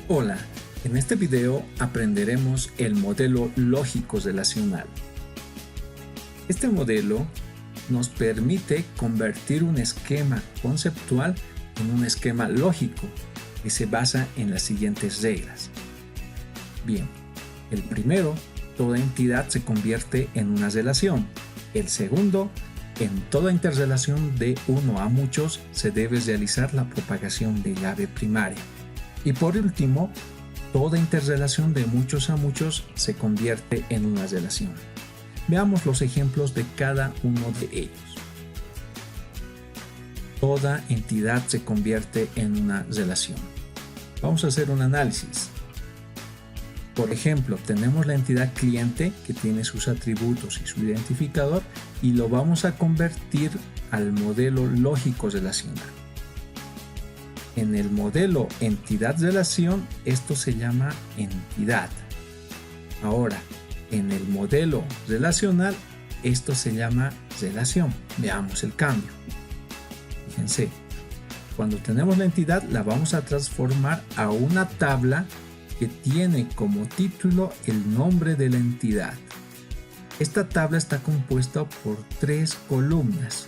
Hola, en este video aprenderemos el modelo lógico relacional. Este modelo nos permite convertir un esquema conceptual en un esquema lógico que se basa en las siguientes reglas. Bien, el primero, toda entidad se convierte en una relación. El segundo, en toda interrelación de uno a muchos se debe realizar la propagación de llave primaria. Y por último, toda interrelación de muchos a muchos se convierte en una relación. Veamos los ejemplos de cada uno de ellos. Toda entidad se convierte en una relación. Vamos a hacer un análisis. Por ejemplo, tenemos la entidad cliente que tiene sus atributos y su identificador y lo vamos a convertir al modelo lógico relacional. En el modelo entidad-relación, esto se llama entidad. Ahora, en el modelo relacional, esto se llama relación. Veamos el cambio. Fíjense, cuando tenemos la entidad, la vamos a transformar a una tabla que tiene como título el nombre de la entidad. Esta tabla está compuesta por 3 columnas.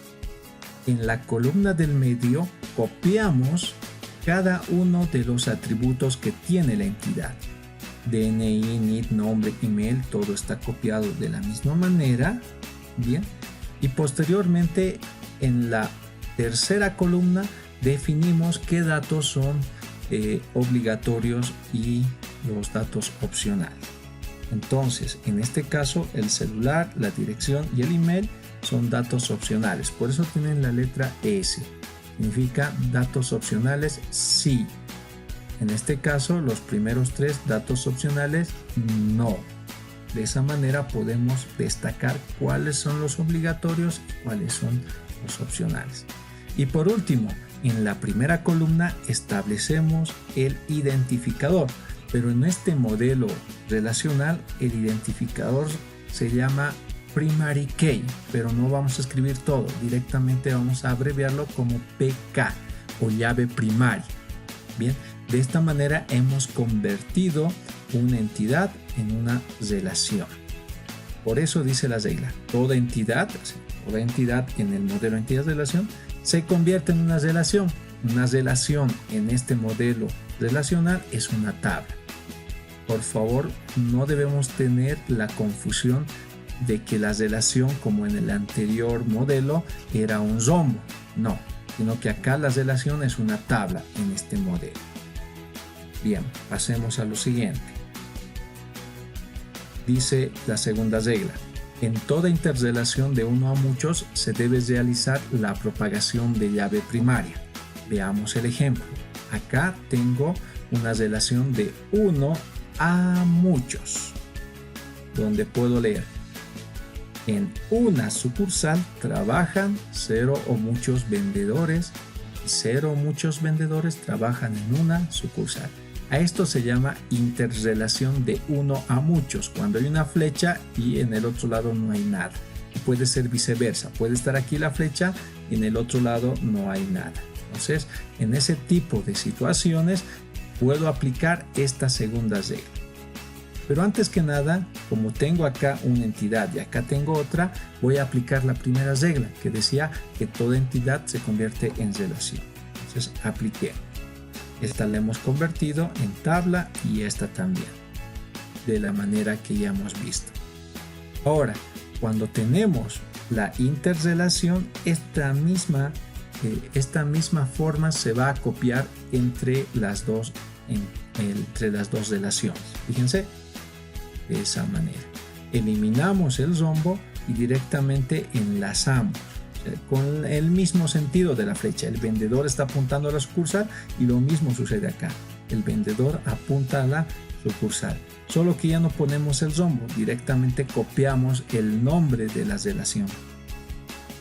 En la columna del medio, copiamos cada uno de los atributos que tiene la entidad. DNI, NID, nombre, email, todo está copiado de la misma manera. Bien. Y posteriormente en la tercera columna definimos qué datos son obligatorios y los datos opcionales. Entonces, en este caso, el celular, la dirección y el email son datos opcionales. Por eso tienen la letra S. Significa datos opcionales sí. En este caso, los primeros 3 datos opcionales no. De esa manera podemos destacar cuáles son los obligatorios y cuáles son los opcionales. Y por último, en la primera columna establecemos el identificador. Pero en este modelo relacional, el identificador se llama primary key, pero no vamos a escribir todo, directamente vamos a abreviarlo como PK o llave primaria. Bien, de esta manera hemos convertido una entidad en una relación. Por eso dice la regla, toda entidad en el modelo entidad-relación se convierte en una relación. Una relación en este modelo relacional es una tabla. Por favor, no debemos tener la confusión de que la relación, como en el anterior modelo, era un rombo. No, sino que acá la relación es una tabla en este modelo. Bien, pasemos a lo siguiente. Dice la segunda regla. En toda interrelación de uno a muchos se debe realizar la propagación de llave primaria. Veamos el ejemplo. Acá tengo una relación de uno a muchos, donde puedo leer: en una sucursal trabajan 0 o muchos vendedores y 0 o muchos vendedores trabajan en una sucursal. A esto se llama interrelación de uno a muchos, cuando hay una flecha y en el otro lado no hay nada. Y puede ser viceversa, puede estar aquí la flecha y en el otro lado no hay nada. Entonces, en ese tipo de situaciones puedo aplicar esta segunda regla. Pero antes que nada, como tengo acá una entidad y acá tengo otra, voy a aplicar la primera regla que decía que toda entidad se convierte en relación. Entonces apliqué. Esta la hemos convertido en tabla y esta también, de la manera que ya hemos visto. Ahora, cuando tenemos la interrelación, esta misma forma se va a copiar entre las dos relaciones. Fíjense, de esa manera. Eliminamos el rombo y directamente enlazamos con el mismo sentido de la flecha. El vendedor está apuntando a la sucursal y lo mismo sucede acá. El vendedor apunta a la sucursal. Solo que ya no ponemos el rombo, directamente copiamos el nombre de la relación.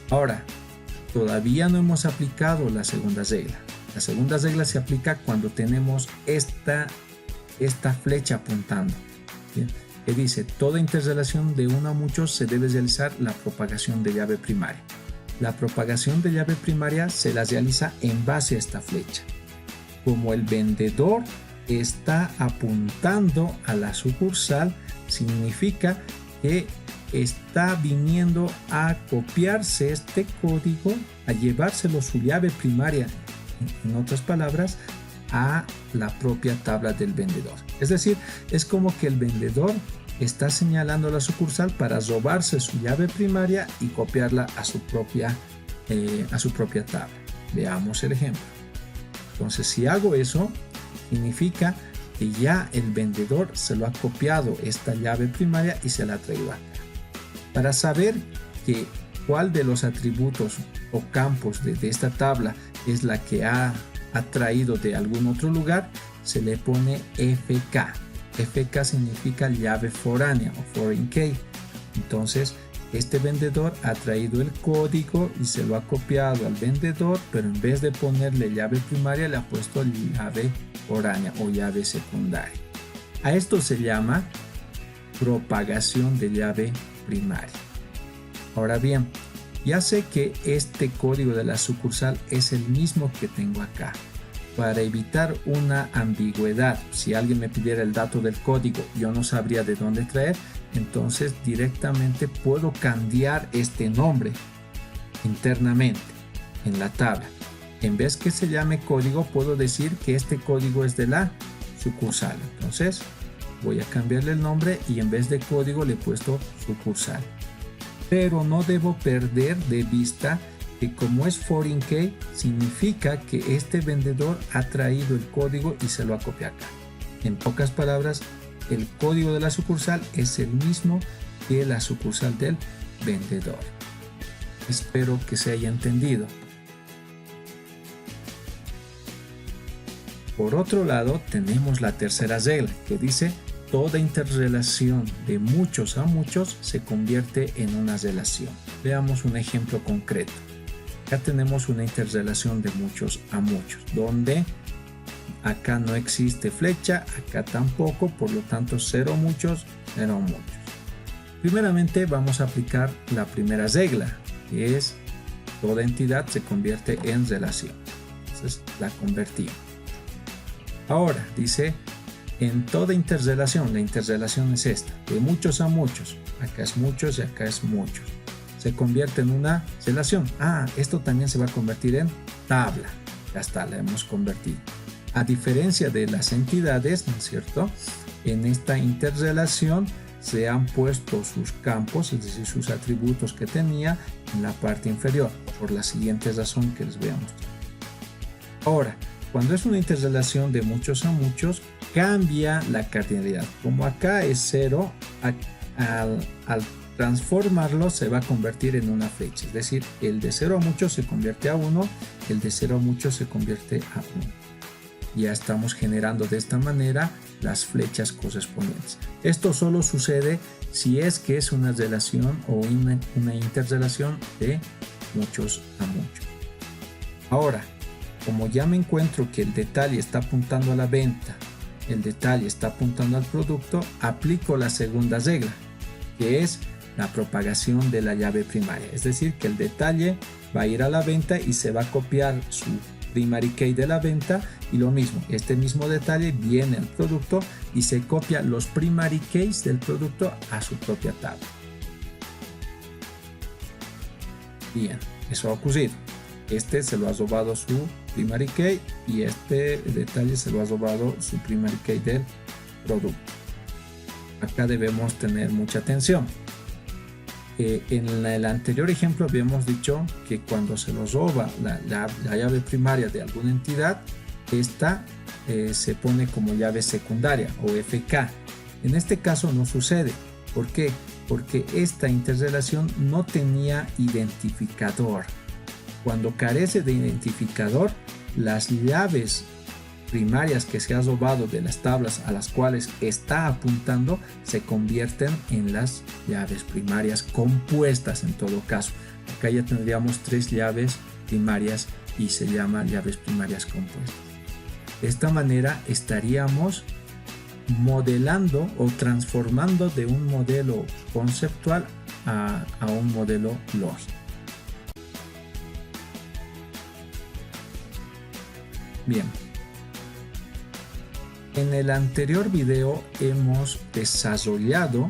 Ahora, todavía no hemos aplicado la segunda regla. La segunda regla se aplica cuando tenemos esta flecha apuntando. ¿Bien? que dice: toda interrelación de uno a muchos se debe realizar la propagación de llave primaria. La propagación de llave primaria se la realiza en base a esta flecha. Como el vendedor está apuntando a la sucursal, significa que está viniendo a copiarse este código, a llevárselo su llave primaria, en otras palabras, a la propia tabla del vendedor. Es decir, es como que el vendedor está señalando la sucursal para robarse su llave primaria y copiarla a su propia tabla. Veamos el ejemplo. Entonces, si hago eso, significa que ya el vendedor se lo ha copiado esta llave primaria y se la ha traído acá. Para saber cuál de los atributos o campos de esta tabla es la que ha traído de algún otro lugar, se le pone FK. FK significa llave foránea o foreign key. Entonces, este vendedor ha traído el código y se lo ha copiado al vendedor, pero en vez de ponerle llave primaria, le ha puesto llave foránea o llave secundaria. A esto se llama propagación de llave primaria. Ahora bien, ya sé que este código de la sucursal es el mismo que tengo acá. Para evitar una ambigüedad, si alguien me pidiera el dato del código, yo no sabría de dónde traer, entonces directamente puedo cambiar este nombre internamente en la tabla. En vez que se llame código, puedo decir que este código es de la sucursal. Entonces voy a cambiarle el nombre y en vez de código le he puesto sucursal. Pero no debo perder de vista que como es foreign key, significa que este vendedor ha traído el código y se lo ha copiado acá. En pocas palabras, el código de la sucursal es el mismo que la sucursal del vendedor. Espero que se haya entendido. Por otro lado, tenemos la tercera regla que dice: toda interrelación de muchos a muchos se convierte en una relación. Veamos un ejemplo concreto. Acá tenemos una interrelación de muchos a muchos, donde acá no existe flecha, acá tampoco, por lo tanto 0 muchos, 0 muchos. Primeramente vamos a aplicar la primera regla, que es toda entidad se convierte en relación. Entonces la convertimos. Ahora dice: en toda interrelación, la interrelación es esta, de muchos a muchos, acá es muchos y acá es muchos, se convierte en una relación. Esto también se va a convertir en tabla. Ya está, la hemos convertido. A diferencia de las entidades, ¿no es cierto? En esta interrelación se han puesto sus campos, es decir, sus atributos que tenía en la parte inferior, por la siguiente razón que les voy a mostrar. Ahora, cuando es una interrelación de muchos a muchos, cambia la cardinalidad. Como acá es 0, al transformarlo se va a convertir en una flecha. Es decir, el de 0 a muchos se convierte a 1, el de 0 a muchos se convierte a 1. Ya estamos generando de esta manera las flechas correspondientes. Esto solo sucede si es que es una relación o una interrelación de muchos a muchos. Ahora, como ya me encuentro que el detalle está apuntando a la venta, el detalle está apuntando al producto, aplico la segunda regla, que es la propagación de la llave primaria. Es decir, que el detalle va a ir a la venta y se va a copiar su primary key de la venta, y lo mismo, este mismo detalle viene al producto y se copia los primary keys del producto a su propia tabla. Bien, eso ha ocurrido. Este se lo ha robado su primary key y este detalle se lo ha robado su primary key del producto. Acá debemos tener mucha atención. En el anterior ejemplo habíamos dicho que cuando se nos roba la llave primaria de alguna entidad, esta se pone como llave secundaria o FK. En este caso no sucede. ¿Por qué? Porque esta interrelación no tenía identificador. Cuando carece de identificador, las llaves primarias que se ha robado de las tablas a las cuales está apuntando se convierten en las llaves primarias compuestas en todo caso. Acá ya tendríamos 3 llaves primarias y se llaman llaves primarias compuestas. De esta manera estaríamos modelando o transformando de un modelo conceptual a un modelo lógico. Bien, en el anterior video hemos desarrollado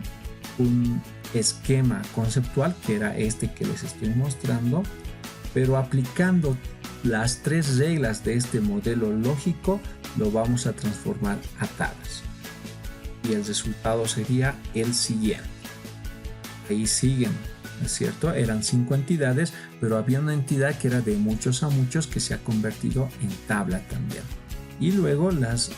un esquema conceptual que era este que les estoy mostrando, pero aplicando las tres reglas de este modelo lógico lo vamos a transformar a tablas y el resultado sería el siguiente. Ahí siguen, ¿no es cierto? Eran 5 entidades, pero había una entidad que era de muchos a muchos que se ha convertido en tabla también. Y luego las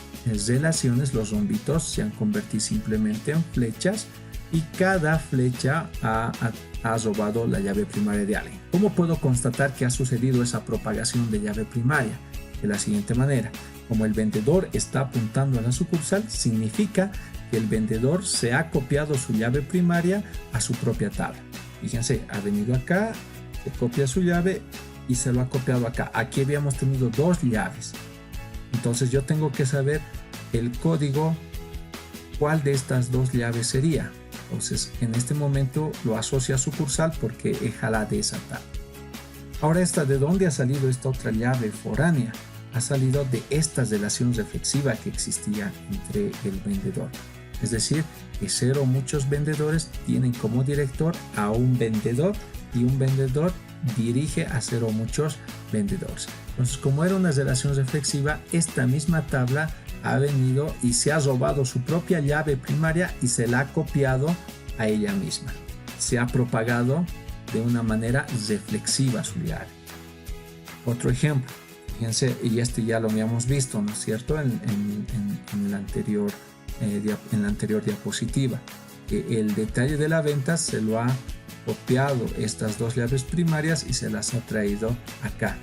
relaciones, los rombitos, se han convertido simplemente en flechas y cada flecha ha robado la llave primaria de alguien. ¿Cómo puedo constatar que ha sucedido esa propagación de llave primaria? De la siguiente manera, como el vendedor está apuntando a la sucursal, significa que el vendedor se ha copiado su llave primaria a su propia tabla. Fíjense, ha venido acá, se copia su llave y se lo ha copiado acá. Aquí habíamos tenido 2 llaves. Entonces yo tengo que saber el código, cuál de estas 2 llaves sería. Entonces en este momento lo asocia a sucursal porque es jala de esa tabla. Ahora ¿de dónde ha salido esta otra llave foránea? Ha salido de esta relación reflexiva que existía entre el vendedor. Es decir, que 0 muchos vendedores tienen como director a un vendedor y un vendedor dirige a 0 muchos vendedores. Entonces, como era una relación reflexiva, esta misma tabla ha venido y se ha robado su propia llave primaria y se la ha copiado a ella misma. Se ha propagado de una manera reflexiva su llave. Otro ejemplo, fíjense, y este ya lo habíamos visto, ¿no es cierto? En la anterior diapositiva, que el detalle de la venta se lo ha copiado estas 2 llaves primarias y se las ha traído acá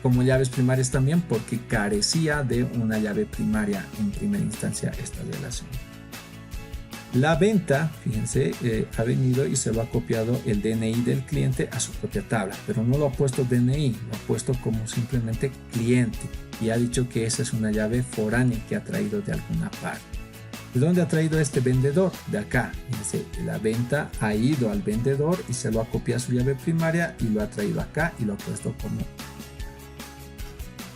como llaves primarias también porque carecía de una llave primaria en primera instancia esta relación. La venta, fíjense, ha venido y se lo ha copiado el DNI del cliente a su propia tabla, pero no lo ha puesto DNI, lo ha puesto como simplemente cliente y ha dicho que esa es una llave foránea que ha traído de alguna parte. ¿De dónde ha traído este vendedor? De acá. Fíjense, la venta ha ido al vendedor y se lo ha copiado su llave primaria y lo ha traído acá y lo ha puesto como.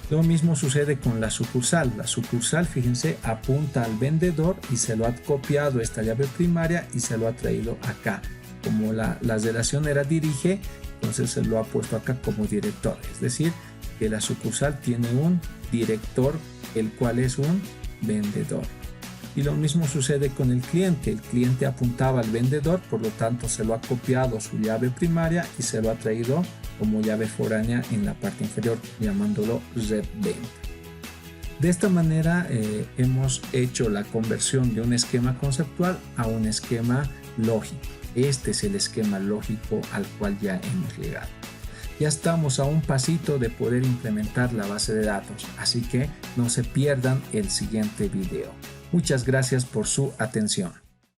Lo mismo sucede con la sucursal. La sucursal, fíjense, apunta al vendedor y se lo ha copiado esta llave primaria y se lo ha traído acá. Como la relación era dirige, entonces se lo ha puesto acá como director. Es decir, que la sucursal tiene un director, el cual es un vendedor. Y lo mismo sucede con el cliente. El cliente apuntaba al vendedor, por lo tanto se lo ha copiado su llave primaria y se lo ha traído como llave foránea en la parte inferior, llamándolo reventa. De esta manera hemos hecho la conversión de un esquema conceptual a un esquema lógico. Este es el esquema lógico al cual ya hemos llegado. Ya estamos a un pasito de poder implementar la base de datos, así que no se pierdan el siguiente video. Muchas gracias por su atención.